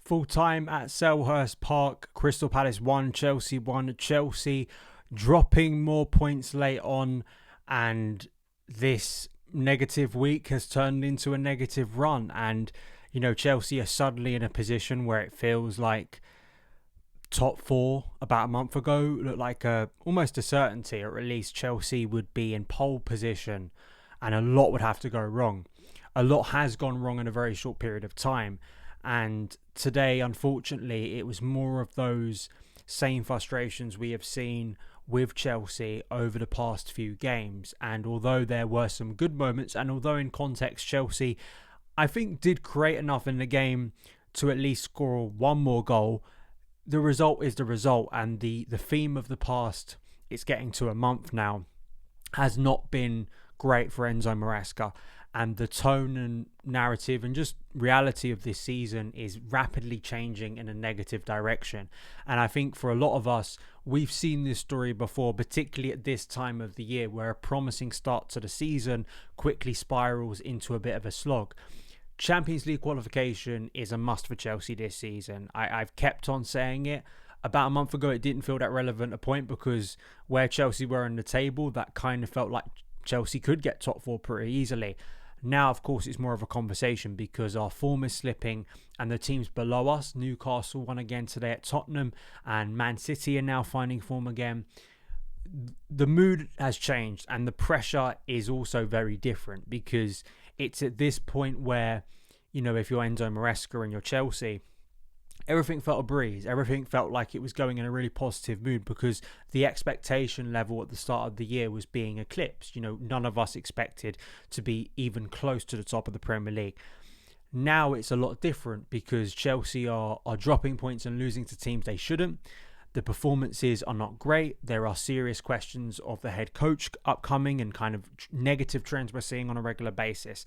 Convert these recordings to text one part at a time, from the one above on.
Full time at Selhurst Park, Crystal Palace 1, Chelsea 1. Chelsea dropping more points late on, and this negative week has turned into a negative run. And, Chelsea are suddenly in a position where it feels like top four about a month ago looked like almost a certainty, or at least Chelsea would be in pole position and a lot would have to go wrong. A lot has gone wrong in a very short period of time. And today, unfortunately, it was more of those same frustrations we have seen with Chelsea over the past few games. And although there were some good moments, and although in context Chelsea, I think, did create enough in the game to at least score one more goal, the result is the result. And the theme of the past, it's getting to a month now, has not been great for Enzo Maresca. And the tone and narrative and just reality of this season is rapidly changing in a negative direction. And I think for a lot of us, we've seen this story before, particularly at this time of the year, where a promising start to the season quickly spirals into a bit of a slog. Champions League qualification is a must for Chelsea this season. I've kept on saying it. About a month ago, it didn't feel that relevant a point because where Chelsea were in the table, that kind of felt like Chelsea could get top four pretty easily. Now, of course, it's more of a conversation because our form is slipping and the teams below us, Newcastle won again today at Tottenham and Man City are now finding form again. The mood has changed and the pressure is also very different because it's at this point where, if you're Enzo Maresca and you're Chelsea, everything felt a breeze. Everything felt like it was going in a really positive mood because the expectation level at the start of the year was being eclipsed. None of us expected to be even close to the top of the Premier League. Now it's a lot different because Chelsea are dropping points and losing to teams they shouldn't. The performances are not great. There are serious questions of the head coach upcoming and kind of negative trends we're seeing on a regular basis.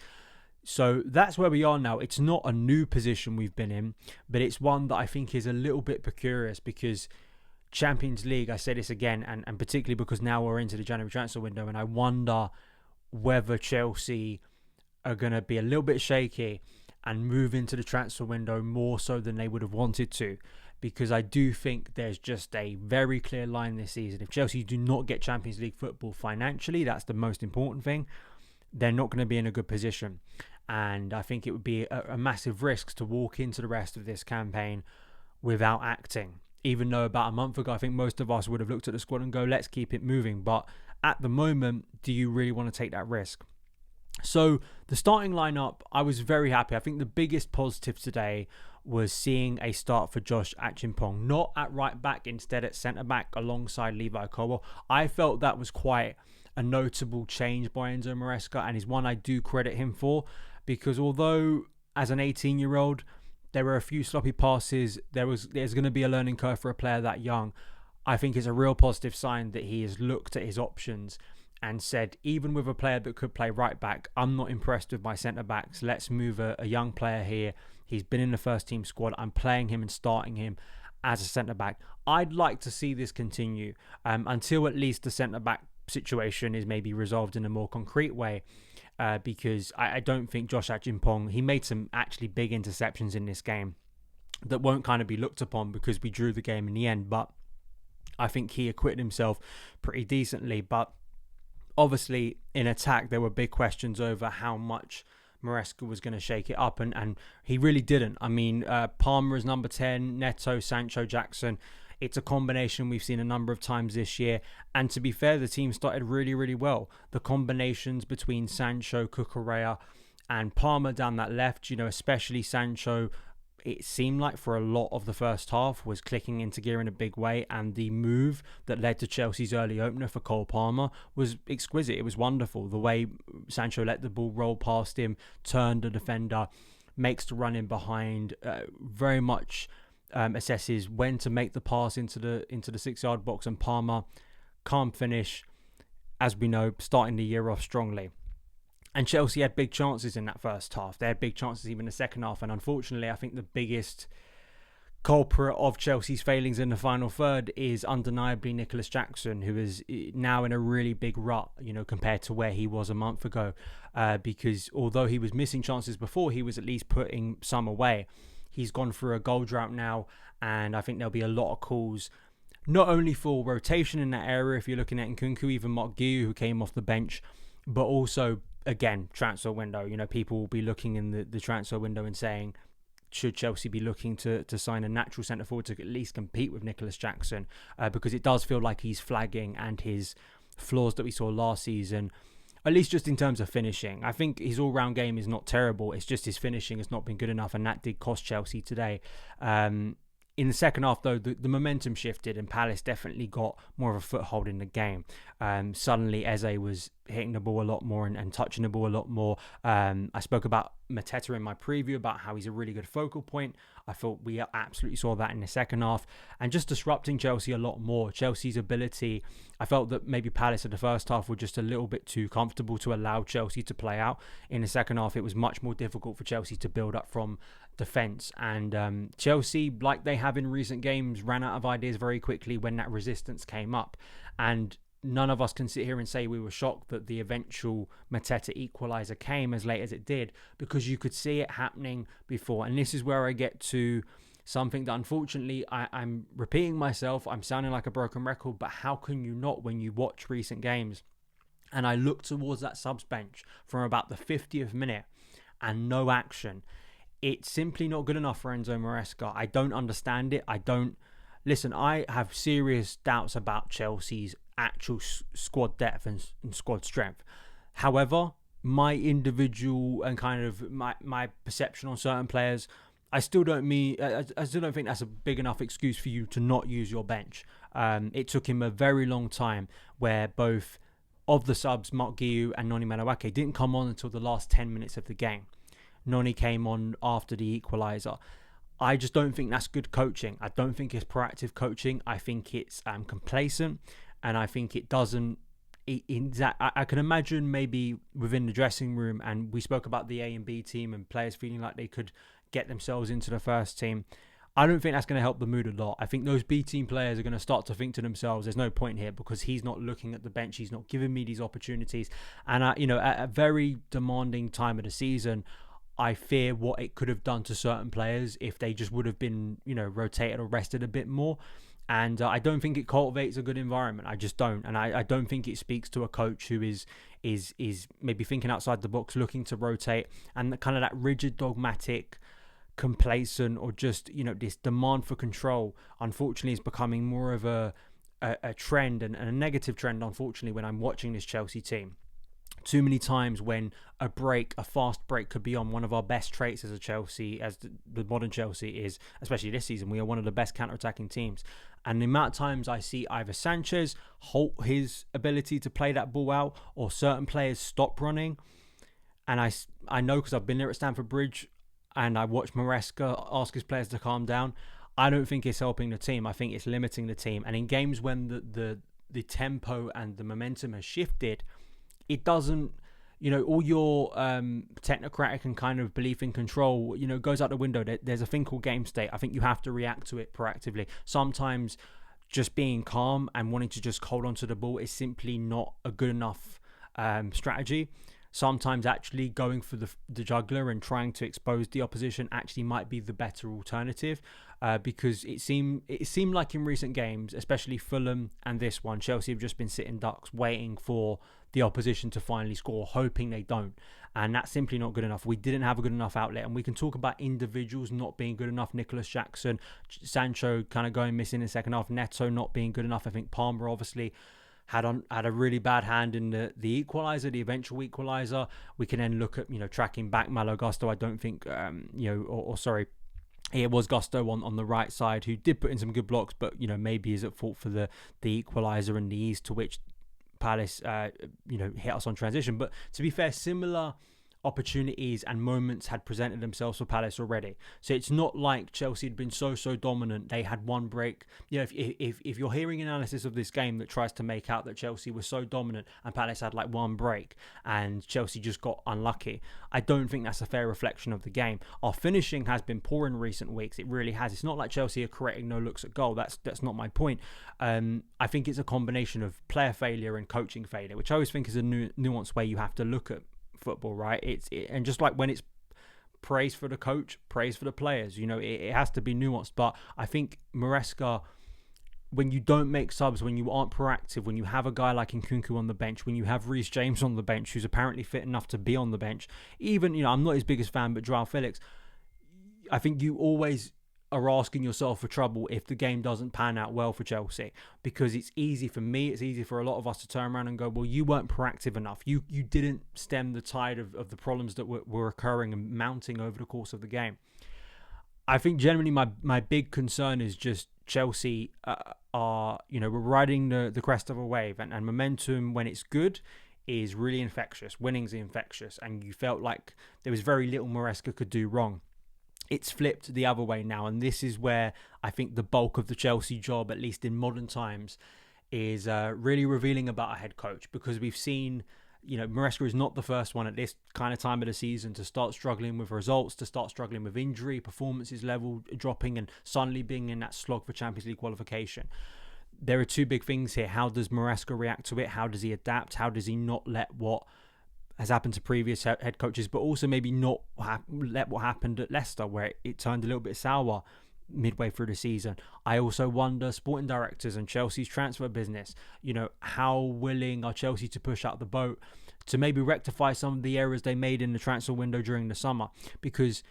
So that's where we are now. It's not a new position we've been in, but it's one that I think is a little bit precarious because Champions League, I say this again, and particularly because now we're into the January transfer window, and I wonder whether Chelsea are going to be a little bit shaky and move into the transfer window more so than they would have wanted to, because I do think there's just a very clear line this season. If Chelsea do not get Champions League football financially, that's the most important thing, they're not going to be in a good position. And I think it would be a massive risk to walk into the rest of this campaign without acting. Even though about a month ago, I think most of us would have looked at the squad and go, let's keep it moving. But at the moment, do you really want to take that risk? So the starting lineup, I was very happy. I think the biggest positive today was seeing a start for Josh Achimpong, not at right back, instead at centre back alongside Levi Colwill. I felt that was quite a notable change by Enzo Maresca, and is one I do credit him for, because although as an 18-year-old there were a few sloppy passes, there's going to be a learning curve for a player that young. I think it's a real positive sign that he has looked at his options and said, even with a player that could play right back, I'm not impressed with my centre backs. Let's move a young player here. He's been in the first team squad. I'm playing him and starting him as a centre back. I'd like to see this continue until at least the centre back situation is maybe resolved in a more concrete way, because I don't think Josh Achimpong, he made some actually big interceptions in this game that won't kind of be looked upon because we drew the game in the end, but I think he acquitted himself pretty decently. But obviously in attack there were big questions over how much Maresca was going to shake it up, and he really didn't. I mean, Palmer is number 10, Neto, Sancho, Jackson. It's a combination we've seen a number of times this year. And to be fair, the team started really, really well. The combinations between Sancho, Cucurella and Palmer down that left, especially Sancho, it seemed like for a lot of the first half was clicking into gear in a big way. And the move that led to Chelsea's early opener for Cole Palmer was exquisite. It was wonderful. The way Sancho let the ball roll past him, turned the defender, makes the run in behind, very much assesses when to make the pass into the 6-yard box, and Palmer can't finish, as we know, starting the year off strongly. And Chelsea had big chances in that first half. They had big chances even in the second half, and unfortunately I think the biggest culprit of Chelsea's failings in the final third is undeniably Nicholas Jackson, who is now in a really big rut, compared to where he was a month ago, because although he was missing chances before, he was at least putting some away. he's gone through a goal drought now, and I think there'll be a lot of calls, not only for rotation in that area, if you're looking at Nkunku, even Mark Guiu, who came off the bench, but also, again, transfer window. People will be looking in the transfer window and saying, should Chelsea be looking to sign a natural centre forward to at least compete with Nicholas Jackson? Because it does feel like he's flagging, and his flaws that we saw last season, at least just in terms of finishing. I think his all-round game is not terrible. It's just his finishing has not been good enough, and that did cost Chelsea today. In the second half, though, the momentum shifted, and Palace definitely got more of a foothold in the game. Suddenly, Eze was hitting the ball a lot more and touching the ball a lot more. I spoke about Mateta in my preview about how he's a really good focal point. I thought we absolutely saw that in the second half, and just disrupting Chelsea a lot more. Chelsea's ability, I felt that maybe Palace in the first half were just a little bit too comfortable to allow Chelsea to play out. In the second half, it was much more difficult for Chelsea to build up from defence, and Chelsea, like they have in recent games, ran out of ideas very quickly when that resistance came up. And none of us can sit here and say we were shocked that the eventual Mateta equaliser came as late as it did, because you could see it happening before. And this is where I get to something that, unfortunately, I'm repeating myself. I'm sounding like a broken record, but how can you not when you watch recent games? And I look towards that subs bench from about the 50th minute and no action. It's simply not good enough for Enzo Maresca. I don't understand it. Listen, I have serious doubts about Chelsea's actual squad depth and squad strength. However, my individual and kind of my perception on certain players, I still don't think that's a big enough excuse for you to not use your bench. It took him a very long time where both of the subs, Mark Guiu and Noni Madueke, didn't come on until the last 10 minutes of the game. Noni came on after the equaliser. I just don't think that's good coaching. I don't think it's proactive coaching. I think it's complacent, and I think it doesn't. I can imagine maybe within the dressing room, and we spoke about the A and B team and players feeling like they could get themselves into the first team. I don't think that's going to help the mood a lot. I think those B team players are going to start to think to themselves, there's no point here because he's not looking at the bench. He's not giving me these opportunities. And, at a very demanding time of the season, I fear what it could have done to certain players if they just would have been, rotated or rested a bit more. And I don't think it cultivates a good environment. I just don't. And I don't think it speaks to a coach who is maybe thinking outside the box, looking to rotate, and kind of that rigid, dogmatic, complacent, or just, this demand for control, unfortunately, is becoming more of a trend, and a negative trend, unfortunately, when I'm watching this Chelsea team. Too many times when a fast break could be on. One of our best traits as a Chelsea, as the modern Chelsea is, especially this season, we are one of the best counter-attacking teams. And the amount of times I see either Sanchez halt his ability to play that ball out, or certain players stop running. And I know, because I've been there at Stamford Bridge and I watched Maresca ask his players to calm down. I don't think it's helping the team. I think it's limiting the team. And in games when the tempo and the momentum has shifted, it doesn't, all your technocratic and kind of belief in control, goes out the window. There's a thing called game state. I think you have to react to it proactively. Sometimes just being calm and wanting to just hold on to the ball is simply not a good enough strategy. Sometimes actually going for the juggler and trying to expose the opposition actually might be the better alternative, because it seemed like in recent games, especially Fulham and this one, Chelsea have just been sitting ducks waiting for the opposition to finally score, hoping they don't. And that's simply not good enough. We didn't have a good enough outlet, and we can talk about individuals not being good enough. Nicholas Jackson, Sancho kind of going missing in the second half, Neto not being good enough. I think Palmer obviously had a really bad hand in the equaliser, the eventual equaliser. We can then look at, tracking back Malo Gusto. I don't think, it was Gusto on the right side who did put in some good blocks, but, maybe is at fault for the equaliser and the ease to which Palace, hit us on transition. But to be fair, similar opportunities and moments had presented themselves for Palace already. So it's not like Chelsea had been so dominant. They had one break. If you're hearing analysis of this game that tries to make out that Chelsea was so dominant and Palace had like one break and Chelsea just got unlucky, I don't think that's a fair reflection of the game. Our finishing has been poor in recent weeks. It really has. It's not like Chelsea are creating no looks at goal. That's not my point. I think it's a combination of player failure and coaching failure, which I always think is a nuanced way you have to look at football, right? And just like when it's praise for the coach, praise for the players. It has to be nuanced. But I think Maresca, when you don't make subs, when you aren't proactive, when you have a guy like Nkunku on the bench, when you have Reece James on the bench, who's apparently fit enough to be on the bench, even, I'm not his biggest fan, but Joao Felix, I think you always are asking yourself for trouble if the game doesn't pan out well for Chelsea, because it's easy for me, it's easy for a lot of us to turn around and go, well, you weren't proactive enough. You didn't stem the tide of the problems that were occurring and mounting over the course of the game. I think generally my big concern is just Chelsea we're riding the crest of a wave, and momentum when it's good is really infectious. Winning's infectious, and you felt like there was very little Maresca could do wrong. It's flipped the other way now, and this is where I think the bulk of the Chelsea job, at least in modern times, is really revealing about a head coach, because we've seen, Maresca is not the first one at this kind of time of the season to start struggling with results, to start struggling with injury, performances level dropping, and suddenly being in that slog for Champions League qualification. There are two big things here. How does Maresca react to it? How does he adapt? How does he not let what has happened to previous head coaches, but also maybe not let what happened at Leicester, where it turned a little bit sour midway through the season. I also wonder, sporting directors and Chelsea's transfer business, how willing are Chelsea to push out the boat to maybe rectify some of the errors they made in the transfer window during the summer? Because,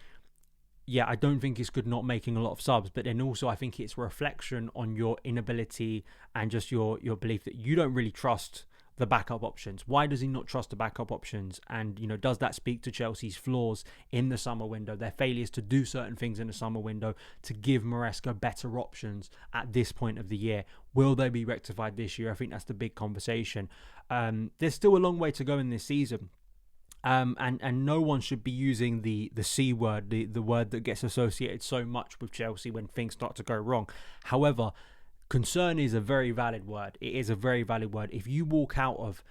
I don't think it's good not making a lot of subs, but then also I think it's a reflection on your inability and just your belief that you don't really trust the backup options. Why does he not trust the backup options? And, does that speak to Chelsea's flaws in the summer window, their failures to do certain things in the summer window to give Maresca better options at this point of the year? Will they be rectified this year? I think that's the big conversation. There's still a long way to go in this season. And no one should be using the C word, the word that gets associated so much with Chelsea when things start to go wrong. However, concern is a very valid word. It is a very valid word. If you walk out of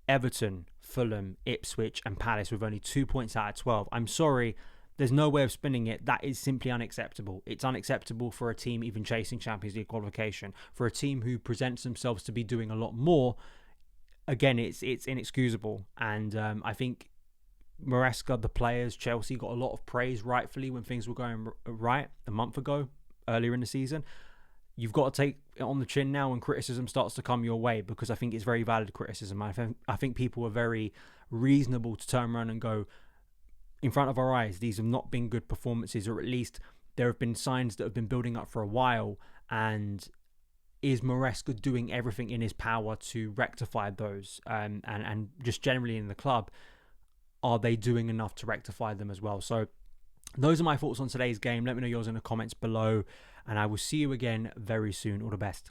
Everton, Fulham, Ipswich and Palace with only 2 points out of 12, I'm sorry, there's no way of spinning it. That is simply unacceptable. It's unacceptable for a team even chasing Champions League qualification. For a team who presents themselves to be doing a lot more, again, it's inexcusable. And I think Maresca, the players, Chelsea got a lot of praise rightfully when things were going right a month ago, earlier in the season. You've got to take it on the chin now when criticism starts to come your way, because I think it's very valid criticism. I think people are very reasonable to turn around and go, in front of our eyes, these have not been good performances, or at least there have been signs that have been building up for a while, and is Maresca doing everything in his power to rectify those? And just generally in the club, are they doing enough to rectify them as well? So those are my thoughts on today's game. Let me know yours in the comments below, and I will see you again very soon. All the best.